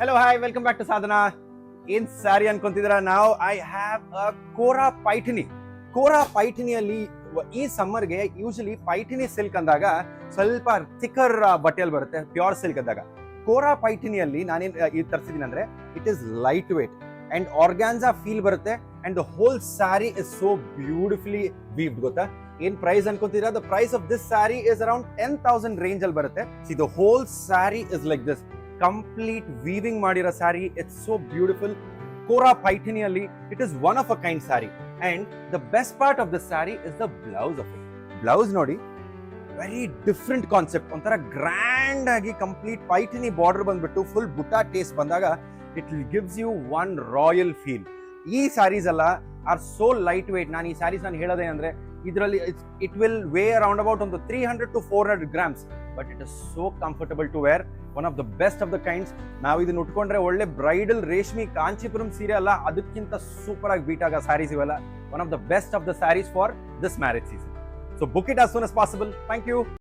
Hello, hi, welcome back to Sadhana. ಏನ್ ಸ್ಯಾರಿ ಅನ್ಕೊಂತಿದ್ರ ನಾವು I have a ಕೋರಾ ಪೈಠಿನಿ. ಕೋರಾ ಪೈಠಿನಿಯಲ್ಲಿ ಈ ಸಮ್ಮರ್ಗೆ ಯೂಶಲಿ ಪೈಠಿನಿ ಸಿಲ್ಕ್ ಅಂದಾಗ ಸ್ವಲ್ಪ ಥಿಕರ್ ಬಟ್ಟೆಯಲ್ಲಿ ಬರುತ್ತೆ, ಪ್ಯೂರ್ ಸಿಲ್ಕ್ ಅಂದಾಗ. ಕೋರಾ ಪೈಠಿನಿಯಲ್ಲಿ ನಾನೇನ್ ಇದು ತರಿಸಿದೀನಿ ಅಂದ್ರೆ it is light weight and organza feel ಬರುತ್ತೆ and the whole sari is so beautifully weaved. ಗೊತ್ತಾ ಏನ್ ಪ್ರೈಸ್ ಅನ್ಕೊಂತಿದ್ರ? The price of this sari is around 10,000 range ಅಲ್ಲಿ ಬರುತ್ತೆ. See the whole sari is like this complete weaving ಮಾಡಿರೋ sari. It's so beautiful. Kora ಪೈಠಿನಿಯಲ್ಲಿ it is one of a kind sari and the best part of the sari is the blouse of it. Blouse ನೋಡಿ, very different concept. ಒಂಥರ grand ಆಗಿ complete Paithani border ಬಂದ್ಬಿಟ್ಟು full ಬುಟಾ taste ಬಂದಾಗ it gives you one royal feel. ಈ ಸ್ಯಾರೀಸ್ ಎಲ್ಲ are so light weight. ನಾನು ಈ ಸ್ಯಾರೀಸ್ ನಾನು ಹೇಳೋದೇನಂದ್ರೆ ಇದರಲ್ಲಿ it will weigh around about ಒಂದು 300 to 400 grams, but it is so comfortable to wear. One of the best of the kinds. ನಾವು ಇದನ್ನ ಉಟ್ಕೊಂಡ್ರೆ ಒಳ್ಳೆ ಬ್ರೈಡಲ್ ರೇಷ್ಮಿ ಕಾಂಚೀಪುರಂ ಸೀರೆ ಅಲ್ಲ, ಅದಕ್ಕಿಂತ ಸೂಪರ್ ಆಗಿ ಬೀಟ್ ಆಗೋ ಸ್ಯಾರೀಸ್ ಇವೆಲ್ಲ. One of the best of the saris for this marriage season. So book it as soon as possible. Thank you.